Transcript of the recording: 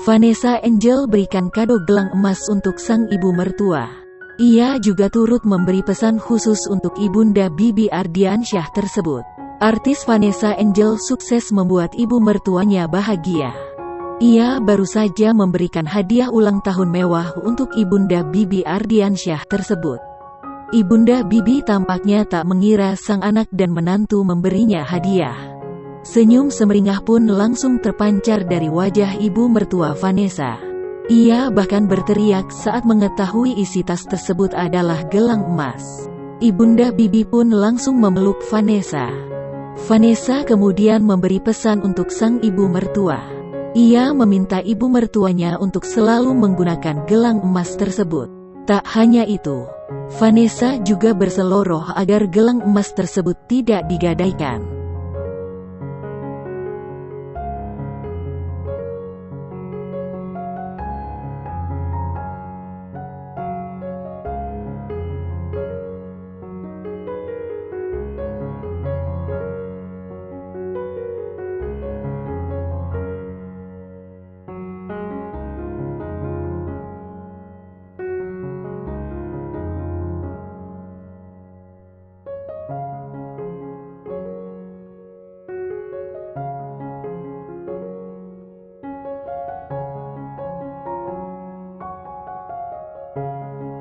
Vanessa Angel berikan kado gelang emas untuk sang ibu mertua. Ia juga turut memberi pesan khusus untuk Ibunda Bibi Ardiansyah tersebut. Artis Vanessa Angel sukses membuat ibu mertuanya bahagia. Ia baru saja memberikan hadiah ulang tahun mewah untuk Ibunda Bibi Ardiansyah tersebut. Ibunda Bibi tampaknya tak mengira sang anak dan menantu memberinya hadiah. Senyum semeringah pun langsung terpancar dari wajah ibu mertua Vanessa. Ia bahkan berteriak saat mengetahui isi tas tersebut adalah gelang emas. Ibunda Bibi pun langsung memeluk Vanessa. Vanessa kemudian memberi pesan untuk sang ibu mertua. Ia meminta ibu mertuanya untuk selalu menggunakan gelang emas tersebut. Tak hanya itu, Vanessa juga berseloroh agar gelang emas tersebut tidak digadaikan.